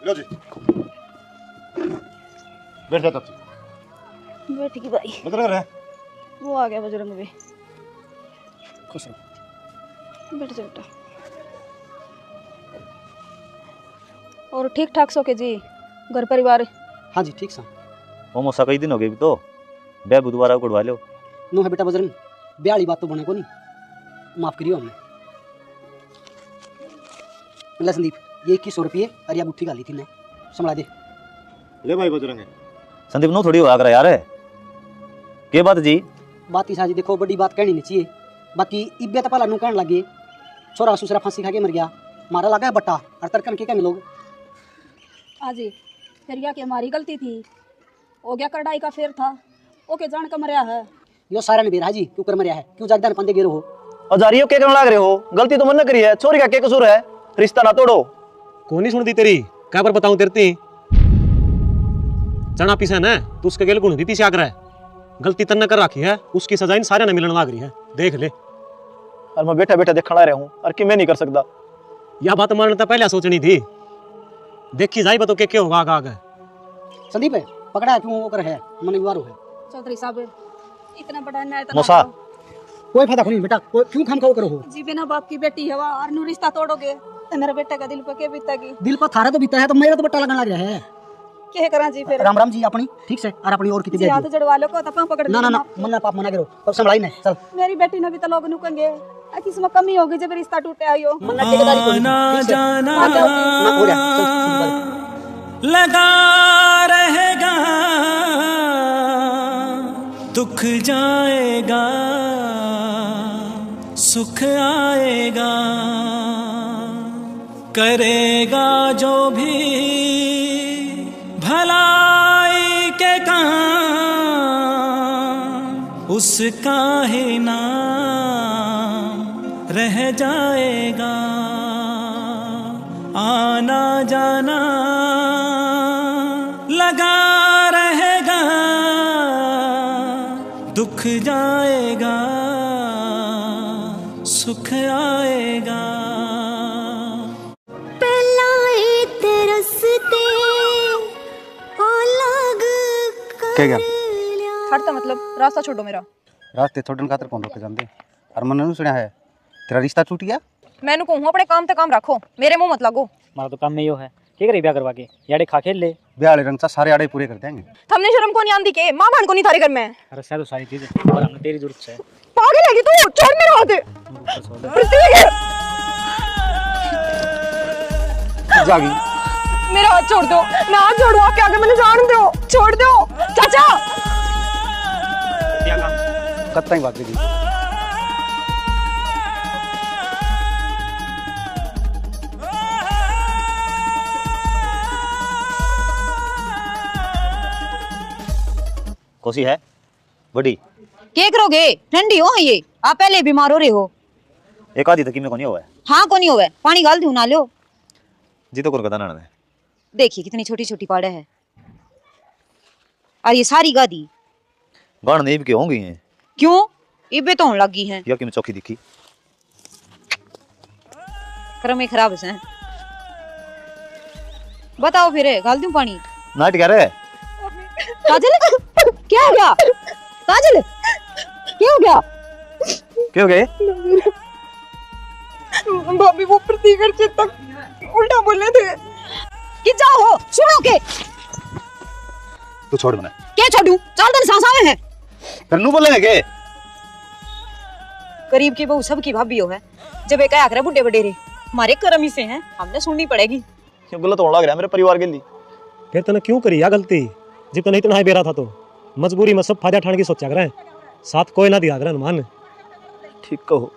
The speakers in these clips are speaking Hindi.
लो जी बैठ जा तब बैठ गई भाई। बजरंग रहे वो आ गया बजरंग भी। खुश रहो। बैठ जा बेटा। और ठीक ठाक सो के जी घर परिवार? हाँ जी ठीक सा। वो मौसा कई दिन हो गए भी तो बे बुधवार को उड़वा लो। नो है बेटा बजरंग, ब्याह वाली बात तो बने को नहीं, माफ करियो हमने। ले संदीप, ये 2100 रुपये अरे गुट्ठी गाली थी ने, संभला दे। ले भाई बजरंग संदीप नो थोड़ी हुआ कर यार है के बात जी। बात ही साजी देखो, बड़ी बात कहनी नहीं चाहिए, बाकी इब्बे तो पहला नु कहने लगे छोरा ससुरा फांसी खा के मर गया, मारा लगा है बट्टा और तरकन के क्या मिलोगे। आजी दरिया की हमारी गलती थी, हो गया कड़ाई का फेर था, ओके जान का मरिया है। यो सारा ने बेरा जी क्यों कर मरिया है, क्यों जागदान पंदे गिरो हो। और जारियो के करने लग रहे हो, गलती तो मन ने करी है, छोरी का क्या कसूर है, रिश्ता ना तोड़ो। कौन नहीं सुनती तेरी, क्या पर बताऊं तेरती चना पीसा ना तू उसके गेल गुण भी पीछे आकर है, गलती तन्ने कर रखी है, उसकी सजा इन सारे ने मिलने लग रही है, देख ले। और मैं बैठा बैठा देखना रहा हूँ और कि मैं नहीं कर सकता। यह बात मारने तो पहले सोचनी थी, देखी जाई बतो के क्या होगा आगे। संदीप है पकड़ा क्यों वो कर है, मन विवार है। चौधरी साहब इतना बड़ा अन्याय तो मौसा कोई फायदा नहीं बेटा, क्यों खाम खाओ करो हो। जी बिना बाप की बेटी है और नु रिश्ता तोड़ोगे तो मेरे बेटे का दिल पे के बीतेगी। दिल पर थारा तो बीता है तो मेरा तो बट्टा लगने लग रहा है। क्या करा जी फिर? राम राम जी अपनी ठीक से और अपनी और कितनी जी हाथ जड़वा लो को तपा पकड़ ना ना ना मन्ना पाप मना करो अब संभलाई नहीं चल। मेरी बेटी ने भी तो लोग नुकेंगे, किसी में कमी होगी जब रिश्ता टूटे आयो। मन्ना ठेकेदारी को ठीक से ना हो रहा चल लगा रहेगा दुख जाएगा सुख आएगा, करेगा जो भी भलाई के काम उसका ही नाम रह जाएगा, आना जाना लगा रहेगा दुख जाएगा सुख आएगा। क्या क्या हटता मतलब रास्ता छोड़ो मेरा। रास्ते छोड़न खातर कौन रोके जांदे और मन नु सुना है तेरा रिश्ता टूट गया। मैंने कहूँ अपने काम तक काम रखो, मेरे मुंह मत लगो। हमारा तो काम में यो है, क्या करे ब्याह करवा के याडे खा खेल ले। ब्याह वाले रंग सा सारे आड़े पूरे कर देंगे। हमने शर्म को नहीं आंदी के मां बहन को नहीं थारे घर में। अरे शायद तो सारी चीजें और हमने तेरी जरूरत है। पागल है तू, छोड़ मेरा हाथ। जागी मेरा हाथ छोड़ दो, मैं हाथ छोड़ू आपके आगे, मैंने जान दो, छोड़ दो चाचा। कत्ता ही बात लगी। कोसी है बड़ी क्या करोगे, ठंडी हो ये, आप पहले बीमार हो रहे हो। एक आधी तक में को नहीं हुआ है। हाँ को नहीं हुआ, पानी गाल दूं ना लो जी तो कोरकता ना है। देखिए कितनी छोटी छोटी पाड़े है और ये सारी गादी गाड़ नहीं भी होंगी हैं। क्यों इबे तो होने लगी हैं या कि मैं चौकी दिखी क्रम ही खराब है। बताओ फिर गाल दूं पानी। नाट क्या रे काजल क्या हो गया, काजल क्या हो गया, क्या हो गए। भाभी वो प्रतिगर तक उल्टा बोलने थे कि जाओ सुनो के। तू छोड़ मना क्या छोड़ू, 4 दिन सांसा में है फिर नु बोलेंगे के करीब की बहू सबकी भाभी हो है, जब एक आया करे बुड्ढे बडेरे हमारे कर्म ही से हैं, हमने सुननी पड़ेगी। क्यों गलत होने लग रहा है मेरे परिवार के लिए। फिर तने क्यों करी या गलती, जब तो नहीं तो बेरा था तो मजबूरी में सब फायदा ठान की सोचा करे, साथ कोई ना दिया करे मान। ठीक कहो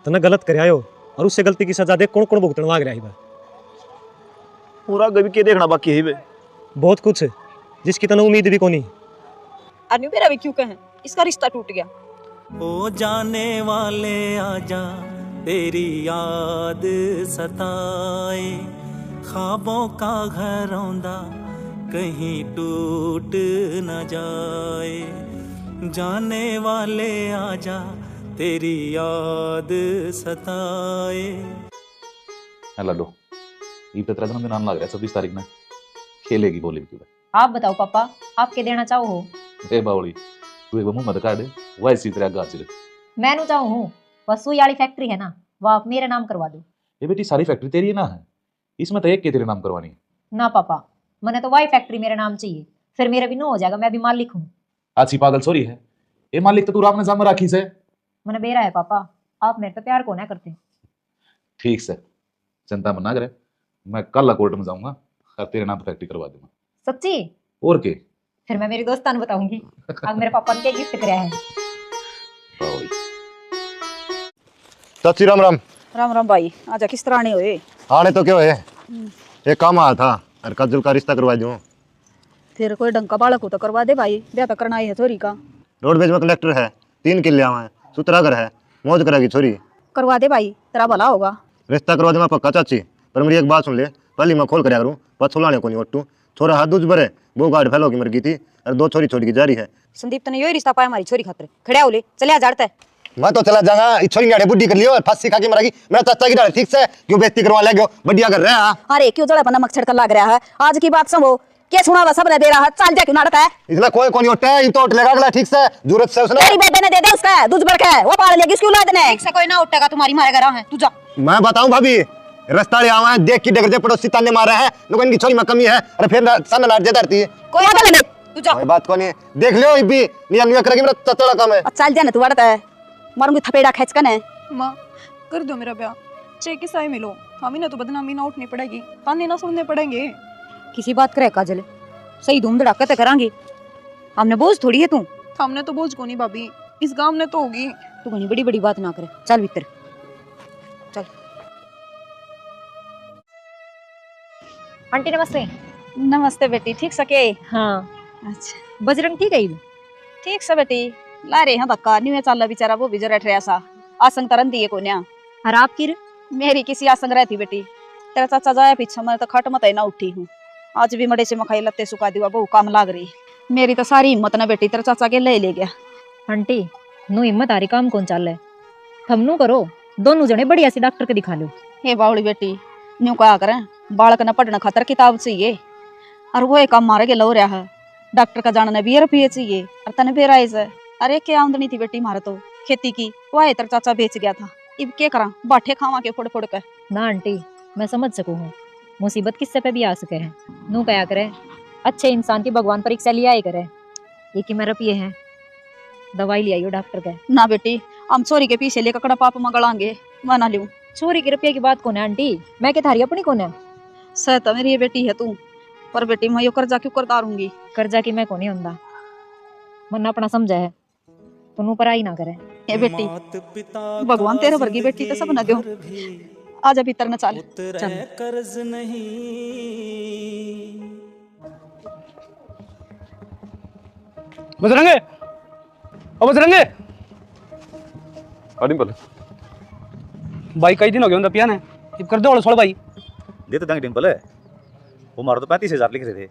तने गलत कर आयो और उससे गलती की सजा दे कौन कौन भुगतने लग रहा है। पूरा कभी के देखना बाकी है बे, बहुत कुछ है जिसकी तने उम्मीद भी कोनी। अनु मेरा भी क्यों कहें, इसका रिश्ता टूट गया। ओ जाने वाले आजा तेरी याद सताए, ख्वाबों का घर औंदा कहीं टूट न जाए, जाने वाले आजा तेरी याद सताए। है लड्डू ये तो तेरा जन्मदिन आने लग रहा है 26 तारीख में खेलेगी बोली क्यों आप बताओ पापा, आप के देना चाहो हो? ए बावली तू एक मुंह मत काट वैसी तेरा गाजर मैं नु चाहूँ हूँ, बस सुई वाली फैक्ट्री है ना, वो आप मेरे नाम करवा दो। ये बेटी सारी फैक्ट्री तेरी ना है, इसमें तो एक के तेरे नाम करवानी है। ना पापा, मैंने तो वाई फैक्ट्री मेरे नाम चाहिए, फिर मेरा भी नो हो जाएगा, मैं भी मालिक हूँ। अच्छी पागल सोरी है ये मालिक तो तू राम ने जाम राखी से मैंने बेरा है पापा, आप मेरे पे प्यार को ना करते। ठीक से चिंता मत ना करे, मैं कल कोर्ट में जाऊंगा और तेरे नाम फैक्ट्री करवा दूंगा। सच्ची? और के फिर मैं मेरी दोस्तान को बताऊंगी आज मेरे पापा ने क्या गिफ्ट कराया है। चाची राम राम। राम राम भाई, आजा किस तरह आने हुए? आने तो क्यों है, एक काम आया था और काजल का रिश्ता करवा दूं। फिर कोई ढंग का बालक हो तो करवा दे भाई, ब्याह तो करना ही है छोरी का। रोडवेज में कलेक्टर है, 3 किले आवा है, सुतरा घर है, मौज करेगी छोरी। करवा दे भाई, तेरा भला होगा। रिश्ता करवा दूंगा पक्का चाची, पर मेरी एक बात सुन ले, पहली मैं खोल कर करूँ पछुलाने को नहीं ओटू। छोरा हाथ दूज भरे वो गाड़ फैलो की मर गई थी और 2 छोरी छोड़ की जा रही है। संदीप तने यो रिश्ता पाया हमारी छोरी खातिर, खड़ा हो ले चले आ जाड़ता है। मैं तो चला जाऊंगा, इस छोरी ने बुद्धि कर लियो और फांसी खा के मरेगी। मेरा चाचा की डाल ठीक से क्यों बेइज्जती करवा ले गयो, बढ़िया कर रहा है। अरे क्यों जड़ा नमक छिड़कर लग रहा है, आज की बात सुनो, क्या सुना हुआ सब ने दे रहा है, चल जा क्यों नाटक है। इसलिए कोई कोनी होता है, ये तो लगा गला ठीक से जरूरत से उसने। तेरी बेबे ने दे दे उसका दूध बढ़ के, वो पाल लेगी उसकी औलाद ने। ठीक से कोई ना उठेगा, तुम्हारी मारे घर है, तू जा। मैं बताऊं भाभी, रास्ता ले आवा है, देख की डगर पड़ोसी ताने मारे हैं, लोगों इनकी छोरी में कमी है, अरे फिर सन लाट जे धरती है। कोई बात नहीं, तू जा। कोई बात को नहीं, देख लियो इबी निया निया करेगी, मेरा चचड़ा काम है। चल जा ना तू बढ़ता है, मारूंगी थपेड़ा खींच के ने। माँ कर दो मेरा ब्याह, चाहे किसा ही मिलो, हमें ना तो बदनामी ना उठनी पड़ेगी, ताने ना सुनने पड़ेंगे। किसी बात करे काजल, सही धूम धड़ाका तो करांगे, हमने बोझ थोड़ी है तू। हमने तो बोझ को नहीं भाभी, इस गांव ने तो होगी। तू घनी बड़ी बड़ी बात ना करे, चल भीतर चल। आंटी नमस्ते। नमस्ते बेटी, ठीक सके? हाँ अच्छा बजरंग ठीक है? ठीक से बेटी, ला रहे हैं धक्का नहीं है, चल बेचारा वो भी जरा ठहरा सा आसंग तरन दिए को न्या। और आपकी? मेरी किसी आसंग रहती बेटी, तेरा चाचा जाया पीछे, मैं तो खट मत ना उठी हूँ, आज भी मड़े से मखाई लत्ते सुखा दिया, बहु काम लाग रही। मेरी तो सारी हिम्मत ना बेटी, तेरा चाचा के ले गया। आंटी नु हिम्मत हारी काम कौन चाल है, थम नु करो, दोनों जने बढ़िया सी डॉक्टर के दिखा लो। हे बावड़ी बेटी, न्यू क्या करें, बालक न पढ़ना खातर किताब चाहिए, और वो एक काम मारे के लो रहा है, डॉक्टर का जानना भी रुपये चाहिए, और तने भी राइज है। अरे क्या आमदनी थी बेटी मारे तो खेती की, वो तेरा चाचा बेच गया था, इब क्या करा, बाठे खावा के फोड़ फोड़ के। ना आंटी मैं समझ सकूँ हूँ, मुसीबत किससे पे भी आ सके हैं, नू क्या करे, अच्छे इंसान की भगवान परीक्षा लिया ही करे। ये कि मेरा पिए है, दवाई ले आइयो डॉक्टर का। ना बेटी, हम चोरी के पीछे लेकर कड़ा पाप मंगलांगे, मैं ना लूं। चोरी के रुपये की बात कौन है आंटी, मैं क्या थारी अपनी कौन है? सह तो मेरी ये बेटी है तू, पर बेटी मैं यो कर्जा क्यों करदारूंगी? कर्जा की मैं कौन नहीं होंदा, मन अपना समझा है तो नू पर आई ना करे। ये बेटी भगवान तेरे वर्गी बेटी तो सब न दो, आजा भीतर न चल। कर्ज नहीं बजरंगे, ओ बजरंगे। डिंपल भाई कई दिन हो गए उन पिया ने, इब कर दो छोड़ भाई। दे तो देंगे डिंपल है, वो मारो तो 35,000 लिख रहे थे,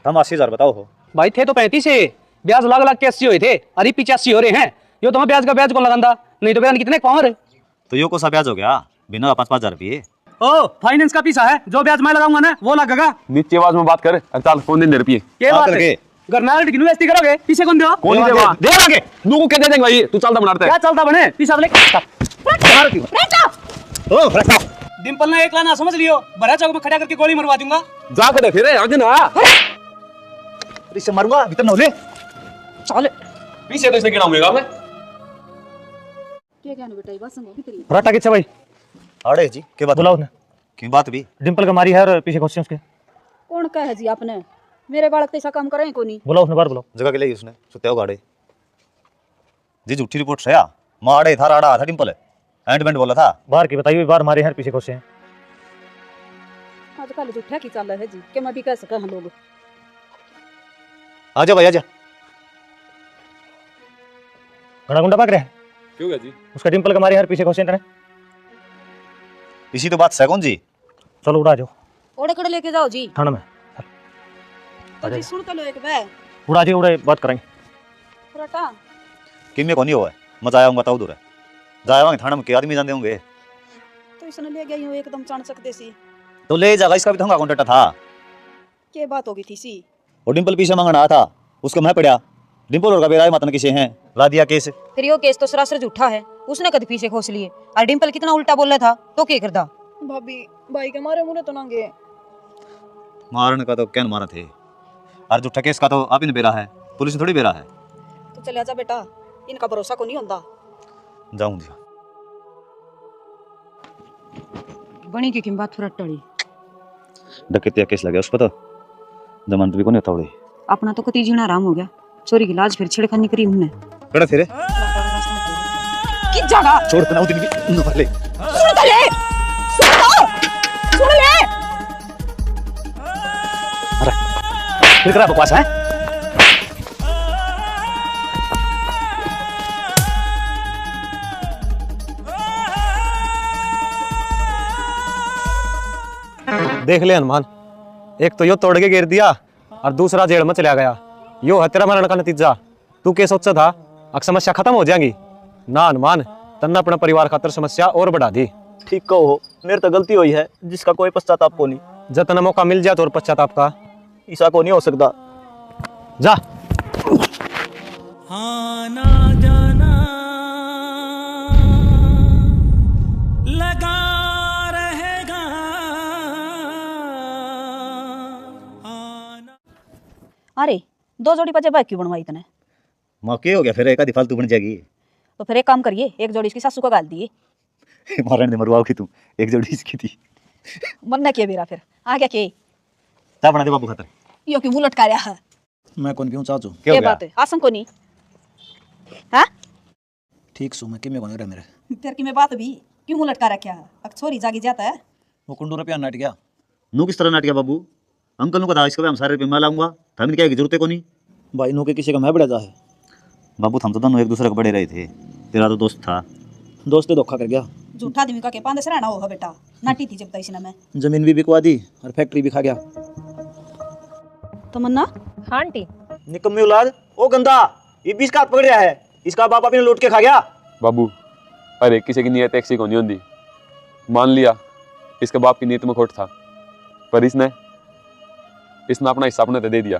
हम 80,000 बताओ हो। भाई थे तो 35 है, ब्याज लाग लाग के 80 हुए थे, अरे 85 हो रहे हैं। यो तो मैं ब्याज का ब्याज को लगांदा, नहीं तो ब्याज कितने पावर है। तो यो को सा ब्याज हो गया बिना 5,000 रुपये। ओ फाइनेंस का पीसा है, जो ब्याज मैं लगाऊंगा ना वो लगेगा। नीचे आवाज में बात कर, चल फोन दे रुपये क्या बात है, गरनाल की इन्वेस्ट करोगे, पीछे कौन देगा? कौन देगा? देवांगे नुको के दे देंगे भाई, तू चलता बनाते क्या चलता बने, पीसा ले ओ डिंपल ने एक लाना समझ लियो, भरा चौक में खड़ा करके गोली मरवा दूंगा। जा के फिर आगे ना इससे मारूंगा, भीतर न ले चल पीछे तो इसे गिराऊंगा मैं। क्या कहने बेटा, ये बात संग होगी तेरी। फराटा किच्छा भाई? अरे जी के बात बुलाओ ने, क्यों बात भी? डिंपल का मारी है और पीछे क्वेश्चन उसके। कौन कह है जी आपने, मेरे बालक तो ऐसा काम करें को नहीं। बुलाओ उसने, बाहर बुलाओ। जगह के लिए उसने सुते हो गाड़े जी, झूठी रिपोर्ट से आ मारे था, राड़ा था डिंपल एंडमेंट बोला था। बाहर की बताइए, बाहर मारे हैं पीछे क्वेश्चन। आजकल झूठा की चाल है जी, कि मैं भी कह सका हम लोग। आजा भाई आजा। घड़ा गुंडा भाग रहा है क्यों गया जी? उसका डिंपल का मारी है पीछे क्वेश्चन है, इसी तो बात है कौन जी। चलो उड़ा जाओ, ओड़े कड़े लेके जाओ जी थाना में। तो जी सुन तो लो एक बार, उड़ा जाओ, उड़ा बात करेंगे। फराटा किन में कौन ही हुआ है, मजा आया होगा बताओ दूर है, जाए होंगे थाना में, के आदमी जाते होंगे। तो इसने ले गया यूं एकदम चाणचक देसी। तो ले जाएगा, इसका भी तो कॉन्ट्रैक्ट था। क्या बात होगी थी सी? और डिंपल पीछे मांगना आया था, उसको मैं पड़ा। डिंपल और का बेरा मतन किसे हैं ला दिया केस। फिर यो केस तो सरासर झूठा है, उसने कद पीछे खोस लिए। और डिंपल कितना उल्टा बोल रहा था तो क्या करदा? भाभी भाई के मारे मुरे तो ना गए। मारने का तो क्या मारा थे, और झूठा केस का तो आप ही ने बेरा है, पुलिस ने थोड़ी बेरा है। तू चले जा बेटा, इनका भरोसा को नहीं होता। जाऊं दिया बनी की बात थोड़ा टड़ी। डकैती केस लगे उस पर तो जमानत भी को नहीं होता उड़े। अपना तो कति जीना आराम हो गया, चोरी की लाज फिर छिड़खानी करी हमने। कड़ा फिर कि जगह छोड़ ना उतनी भी न ले। सुन तो ले, सुन ले। अरे फिर करा बकवास है। देख ले हनुमान, एक तो यो तोड़ के गिर दिया और दूसरा जेल में चला गया। यो है तेरा मरण का नतीजा। तू क्या सोचा था अब समस्या खत्म हो जाएगी? ना हनुमान, तन्ना अपना परिवार खातर समस्या और बढ़ा दी। ठीक कहो, मेरे तो गलती हुई है जिसका कोई पश्चाताप को नहीं। जितना मौका मिल जाए तो और पश्चाताप का ऐसा को नहीं हो सकता। जा आना जाना लगा रहेगा। अरे 2 जोड़ी पचे बाइक क्यों बनवाई तने? मौके हो गया फिर एक आधी फालतू बन जाएगी। तो फिर एक काम करिए, एक जोड़ी इसकी सासू को गाल दिए। मारने दे मरवाओ की तू, एक जोड़ी इसकी थी। मरना क्या बेरा फिर आ गया के? ता बना दे बाबू खातर। यो क्यों मुंह लटका रहा है? मैं कौन क्यों चाचू? क्या बात है? आसम को नहीं हां? ठीक सु मैं किमे कोनी रे मेरे। तेरे की मैं बात भी क्यों मुंह लटका रखा है? अब छोरी जागी जाता है। वो कुंडू रुपया नाट गया। नू किस तरह नाट गया बाबू? अंकल नु कहा इसको भी हम सारे रुपये मैं लाऊंगा, थाने क्या की जरूरत है को नहीं। भाई नु के किसी का मैं बड़ा जा है। बाबू हम तो दोनों एक दूसरे के बड़े रहे थे, तेरा तो दोस्त था। दोस्त ने धोखा कर गया। झूठा आदमी का के पांदे से रहना हो बेटा। नाटी थी जब तक इसने मैं जमीन भी बिकवा दी और फैक्ट्री भी खा गया। तमन्ना हाँ आंटी। निकम्मी औलाद, ओ गंदा, ये 20 का हाथ पकड़ रहा है। इसका बाप अपने लूट के खा गया। बाबू अरे किसी की नीयत एक सी को नहीं होती। मान लिया इसके बाप की नीयत में खोट था, पर इसने अपना हिस्सा अपने दे दिया।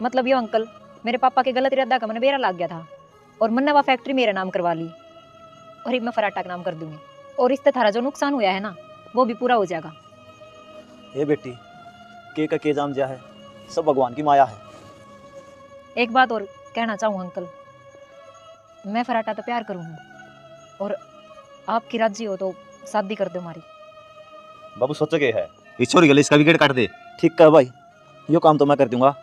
मतलब यो अंकल, मेरे पापा के गलत इरादा का मन बेरा लाग गया था और मन्ना वह फैक्ट्री मेरा नाम करवा ली और एक मैं फराटा का नाम कर दूंगी और इससे थारा जो नुकसान हुआ है ना वो भी पूरा हो जाएगा। ये बेटी के जाम जा है, सब भगवान की माया है। एक बात और कहना चाहूँ अंकल, मैं फराटा तो प्यार करूँगा और आपकी राजी हो तो शादी कर दो हमारी। बाबू सोचो के है इस छोरी गले इसका विकेट काट दे। ठीक है भाई, यो काम तो मैं कर दूंगा।